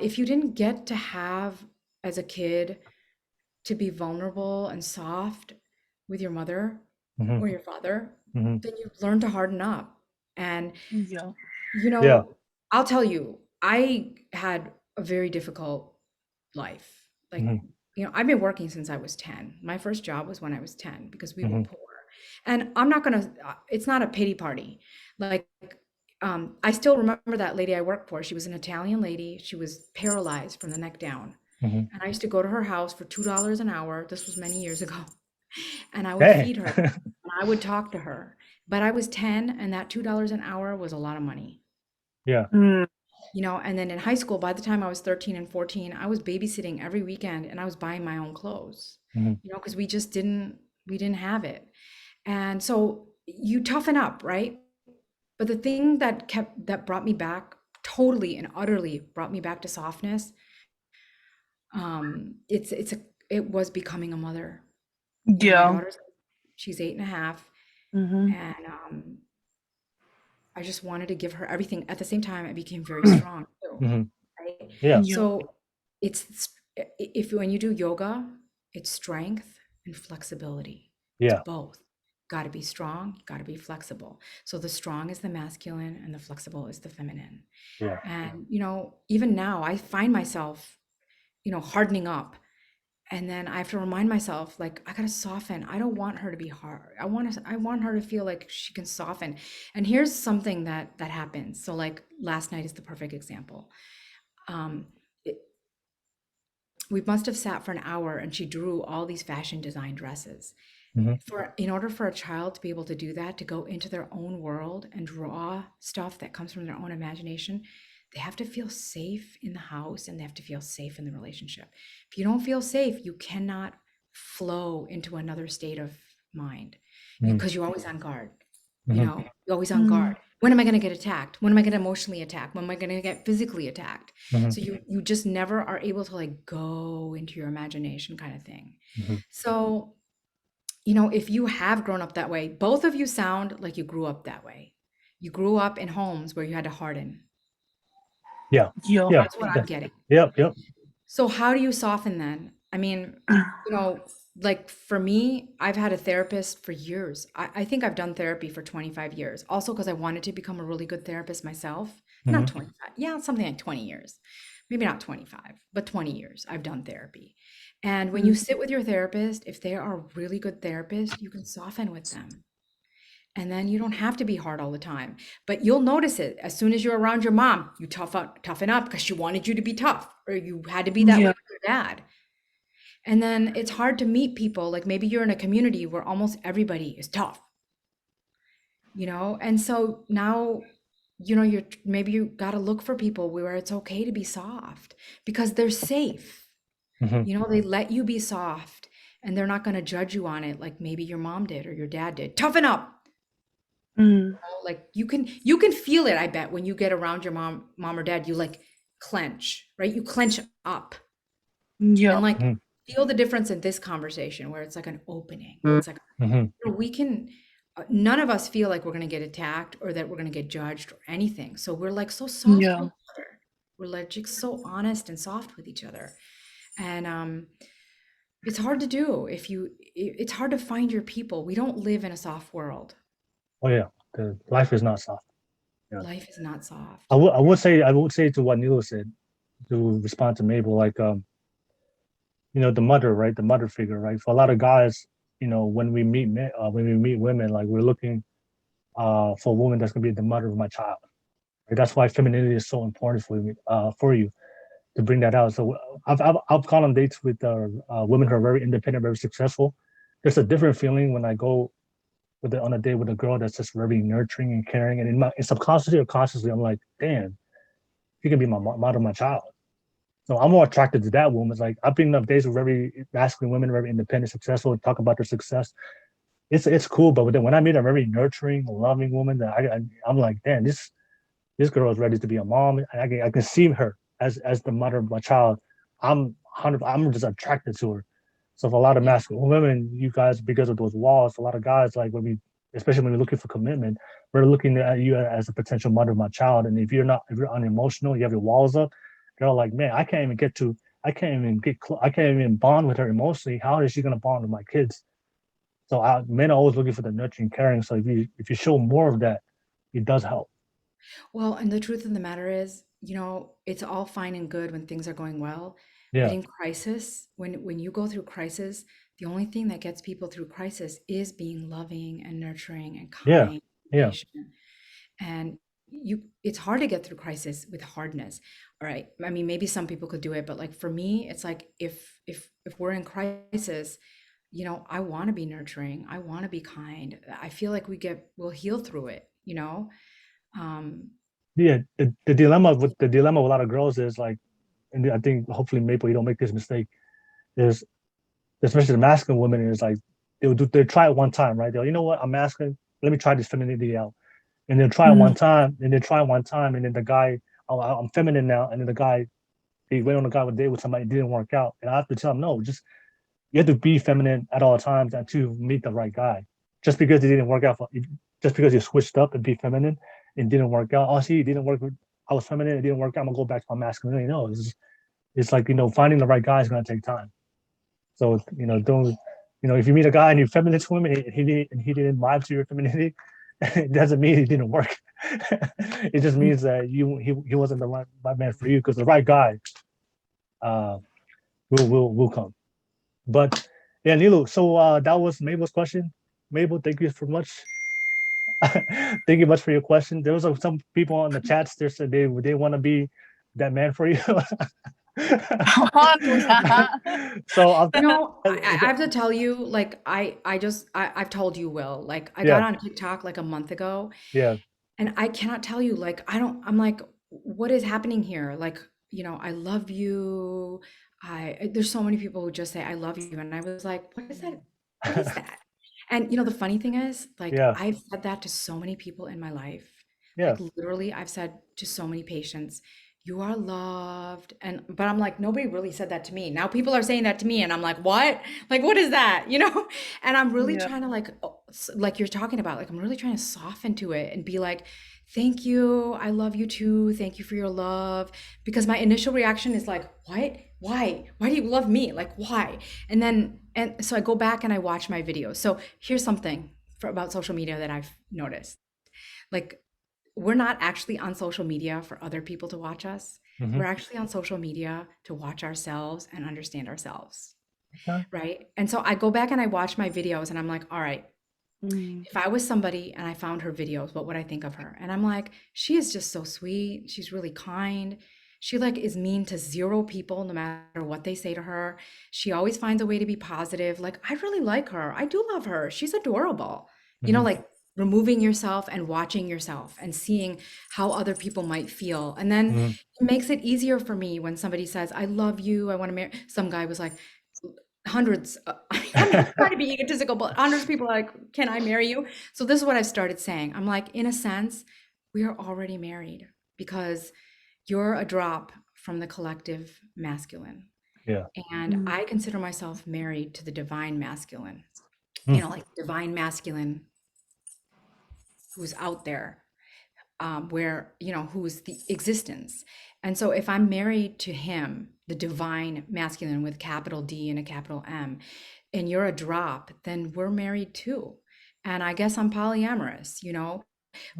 if you didn't get to have as a kid to be vulnerable and soft with your mother Hmm. or your father, Hmm. then you learn to harden up. And, Yeah. you Yeah. know, I'll tell you, I had a very difficult life. Like, Hmm. I've been working since I was 10. My first job was when I was 10 because we were Hmm. poor. And I'm not gonna, it's not a pity party. Like, I still remember that lady I worked for. She was an Italian lady. She was paralyzed from the neck down. Hmm. And I used to go to her house for $2 an hour. This was many years ago. And I would Hey. feed her and I would talk to her. But I was 10 and that $2 an hour was a lot of money. Yeah. Mm. And then in high school, by the time I was 13 and 14, I was babysitting every weekend and I was buying my own clothes, Hmm. because we didn't have it. And so you toughen up, right? But the thing that brought me back totally and utterly brought me back to softness, it was becoming a mother. My Yeah. she's 8.5, Mm-hmm. and I just wanted to give her everything. At the same time, I became very strong too, Hmm. right? Yeah. Yeah. So if when you do yoga, it's strength and flexibility. It's Yeah. both. Got to be strong, got to be flexible. So the strong is the masculine and the flexible is the feminine. Yeah. And even now I find myself, hardening up. And then I have to remind myself, like, I gotta soften. I don't want her to be hard. I want her to feel like she can soften. And here's something that happens. So like last night is the perfect example. Um, it, we must have sat for an hour and she drew all these fashion design dresses. Hmm. In order for a child to be able to do that, to go into their own world and draw stuff that comes from their own imagination, they have to feel safe in the house and they have to feel safe in the relationship. If you don't feel safe, you cannot flow into another state of mind, Hmm. because you're always on guard. Hmm. You're always on Mm. guard. When am I going to get attacked? When am I going to emotionally attack? When am I going to get physically attacked? Hmm. So you just never are able to like go into your imagination, kind of thing. Hmm. So if you have grown up that way, both of you sound like you grew up that way. You grew up in homes where you had to harden. Yeah. Yeah. Yeah. That's what I'm Yeah. getting. Yep. Yep. So how do you soften then? I mean, like for me, I've had a therapist for years. I think I've done therapy for 25 years. Also because I wanted to become a really good therapist myself. Not Hmm. 25. Yeah, something like 20 years. Maybe not 25, but 20 years I've done therapy. And when you Mm. sit with your therapist, if they are a really good therapist, you can soften with them. And then you don't have to be hard all the time. But you'll notice it as soon as you're around your mom, you toughen up because she wanted you to be tough, or you had to be that way Yeah. with your dad. And then it's hard to meet people. Like maybe you're in a community where almost everybody is tough, and so now, you're maybe you got to look for people where it's okay to be soft because they're safe. Hmm. They let you be soft and they're not going to judge you on it like maybe your mom did or your dad did. Toughen up. Mm. Like you can feel it, I bet, when you get around your mom or dad, you like clench, right? You clench up. And Yeah. like Hmm. feel the difference in this conversation where it's like an opening. It's like Hmm. we can none of us feel like we're going to get attacked or that we're going to get judged or anything. So we're like so soft with Yeah. each other. We're like just so honest and soft with each other. And it's hard to do it's hard to find your people. We don't live in a soft world. Oh yeah. The life is not soft. Yeah. Life is not I soft. would. I would say to what Neelu said to respond to Mable, like the mother, right? The mother figure, right? For a lot of guys, when we meet women, like we're looking for a woman that's gonna be the mother of my child. Right? That's why femininity is so important for you to bring that out. So I've gone on dates with women who are very independent, very successful. There's a different feeling when I go on a date with a girl that's just very nurturing and caring, and subconsciously or consciously, I'm like, damn, she can be my mother of my child. So I'm more attracted to that woman. It's like I've been on dates with very masculine women, very independent, successful, and talk about their success. It's cool, but then when I meet a very nurturing, loving woman, that I'm like, damn, this girl is ready to be a mom. I can see her as the mother of my child. I'm just attracted to her. So for a lot of Yeah. masculine women, you guys, because of those walls, a lot of guys, like especially when we're looking for commitment, we're looking at you as a potential mother of my child. And if you're unemotional, you have your walls up. they're like, man, I can't even I can't even I can't even bond with her emotionally. How is she gonna bond with my kids? So men are always looking for the nurturing, caring. So if you show more of that, it does help. Well, and the truth of the matter is, it's all fine and good when things are going well, but Yeah, in crisis, when you go through crisis, the only thing that gets people through crisis is being loving and nurturing and yeah, kind, yeah, patient. And it's hard to get through crisis with hardness. All right. I mean, maybe some people could do it, but like for me, it's like if we're in crisis, I want to be nurturing. I want to be kind. I feel like we'll heal through it. Um, yeah. The dilemma with a lot of girls is like, and I think hopefully Maple you don't make this mistake. Is especially the masculine women is like they try it one time, right? They'll, you know what, I'm masculine. Let me try this femininity out, and they'll try it one Mm. time, and they try it one time, and then the guy, oh, I'm feminine now, and then the guy, he went on a guy with date with somebody, it didn't work out, and I have to tell him no, just you have to be feminine at all times and to meet the right guy. Just because it didn't work out just because you switched up and be feminine and didn't work out. Oh, see, it didn't work. I was feminine, it didn't work out. I'm gonna go back to my masculinity. No, it's like finding the right guy is gonna take time. So don't if you meet a guy and you're feminine to him and he didn't vibe to your femininity, it doesn't mean it didn't work. It just means that he wasn't the right man for you because the right guy uh will come. But yeah, Neelu. So that was Mabel's question. Mabel, thank you for much. Thank you much for your question. There was some people on the chats there said they want to be that man for you. So I'll I have to tell you, like, I've told you, Will, like, I got yeah, on TikTok like a month ago, yeah. and I cannot tell you, like, I'm like, what is happening here? Like, I love you. There's so many people who just say, I love you. And I was like, what is that? What is that? And the funny thing is, like, Yeah, I've said that to so many people in my life. yeah. Like, literally, I've said to so many patients, you are loved. But I'm like, nobody really said that to me. Now people are saying that to me, and I'm like, what? Like, what is that? And I'm really Yeah. trying to, like you're talking about, like, I'm really trying to soften to it and be like, thank you. I love you too. Thank you for your love. Because my initial reaction is like, what? Why? Why do you love me? Like, why? And so I go back and I watch my videos. So here's something about social media that I've noticed. Like, we're not actually on social media for other people to watch us. Hmm. We're actually on social media to watch ourselves and understand ourselves. Okay. Right. And so I go back and I watch my videos and I'm like, all right, Mm. if I was somebody and I found her videos, what would I think of her? And I'm like, she is just so sweet. She's really kind. She like is mean to zero people no matter what they say to her. She always finds a way to be positive. Like, I really like her. I do love her. She's adorable. Hmm. Like removing yourself and watching yourself and seeing how other people might feel. And then Hmm. it makes it easier for me when somebody says, I love you. I want to marry. Some guy was like, hundreds, I'm not trying to be egotistical, but hundreds of people are like, can I marry you? So this is what I started saying. I'm like, in a sense, we are already married because you're a drop from the collective masculine. Yeah. And Mm. I consider myself married to the divine masculine, Mm. like divine masculine who's out there, where, who's the existence. And so if I'm married to him, the divine masculine with capital D and a capital M, and you're a drop, then we're married too. And I guess I'm polyamorous, Oh.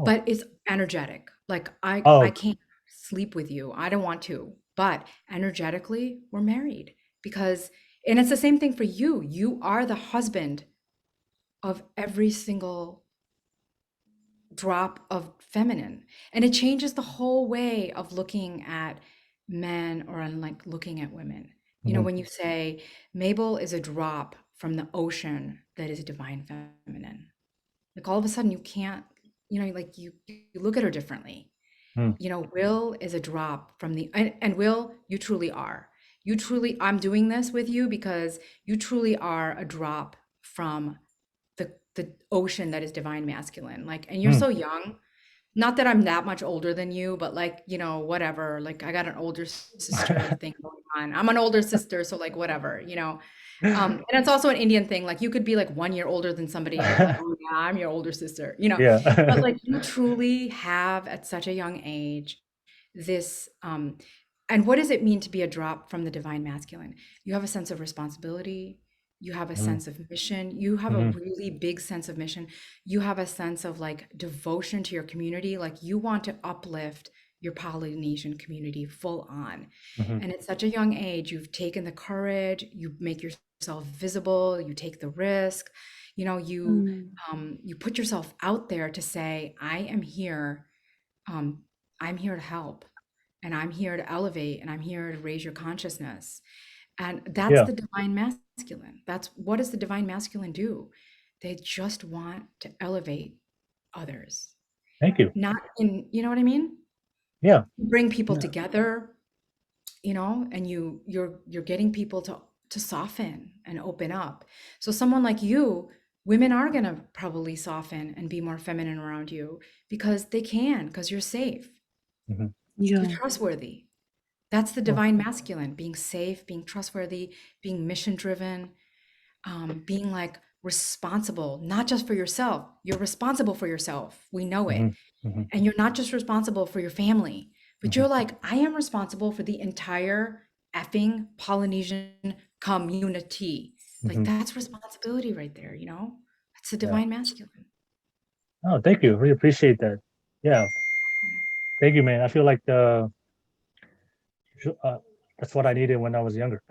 but it's energetic. Like I Oh. can't sleep with you. I don't want to, but energetically, we're married because, and it's the same thing for you. You are the husband of every single drop of feminine, and it changes the whole way of looking at men or like looking at women. Hmm. When you say Mable is a drop from the ocean that is divine feminine, like all of a sudden you can't, like you look at her differently. Mm. Will is a drop from and Will, you truly are. I'm doing this with you because you truly are a drop from the ocean that is divine masculine. Like, and you're Mm. so young. Not that I'm that much older than you, but like, whatever. Like, I got an older sister thing going on. I'm an older sister, so like whatever. And it's also an Indian thing. Like, you could be like 1 year older than somebody and they're like, oh yeah, I'm your older sister. But Yeah. like, you truly have at such a young age this And what does it mean to be a drop from the divine masculine? You have a sense of responsibility. You have a Mhm. sense of mission. You have a Mhm. really big sense of mission. You have a sense of like devotion to your community. Like you want to uplift your Polynesian community full on. Mhm. And at such a young age, you've taken the courage, you make yourself visible, you take the risk, you know, you put yourself out there to say, I am here, I'm here to help, and I'm here to elevate, and I'm here to raise your consciousness. And that's Yeah. the divine masculine. That's what does the divine masculine do? They just want to elevate others. Thank you. Not in, you know what I mean? Yeah. Bring people Yeah. together, you know, and you're getting people to soften and open up. So someone like you, women are going to probably soften and be more feminine around you because they can, because you're safe, Mhm. you're Yeah. trustworthy. That's the Well, divine masculine, being safe, being trustworthy, being mission driven, being like responsible, not just for yourself. You're responsible for yourself. We know it. mhm. Mhm. And you're not just responsible for your family, but Mhm. you're like, I am responsible for the entire effing Polynesian community. Like Mhm. that's responsibility right there, you know? That's the Yeah. divine masculine. Oh, thank you. Really appreciate that. Yeah. Thank you, man. I feel like uh, that's what I needed when I was younger.